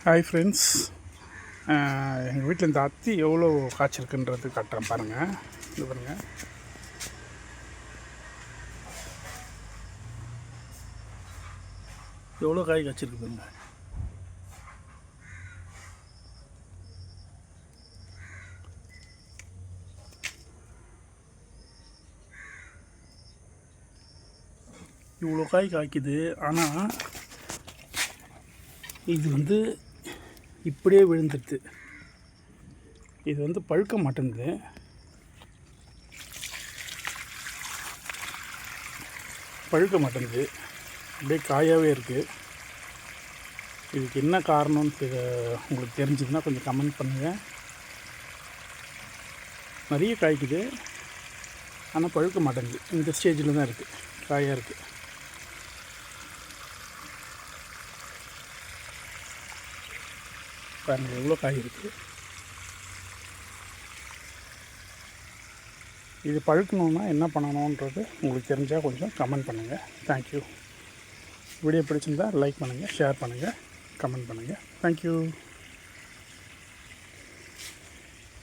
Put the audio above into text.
Hi friends, எங்கள் வீட்டில் இந்த அத்தி எவ்வளோ காய்ச்சிருக்குன்றது காட்டுறேன் பாருங்கள். இது பாருங்கள், எவ்வளோ காய் காய்ச்சிருக்கு பாருங்கள். இவ்வளோ காய் காய்க்குது. ஆனால் இது இப்படியே விழுந்துடுது. இது பழுக்க மாட்டேங்குது. அப்படியே காயாகவே இருக்குது. இதுக்கு என்ன காரணம்னு உங்களுக்கு தெரிஞ்சதுன்னா கொஞ்சம் கமெண்ட் பண்ணுங்கள். நிறைய காய்க்குது, ஆனால் பழுக்க மாட்டேங்குது. இந்த ஸ்டேஜில் தான் இருக்குது, காயாக இருக்குது. பாருங்கள் எவ்வளோ காய் இருக்குது. இது பழுக்கணுன்னா என்ன பண்ணணுன்றது உங்களுக்கு தெரிஞ்சால் கொஞ்சம் கமெண்ட் பண்ணுங்கள். தேங்க்யூ. வீடியோ பிடிச்சிருந்தால் லைக் பண்ணுங்கள், ஷேர் பண்ணுங்கள், கமெண்ட் பண்ணுங்கள். தேங்க்யூ.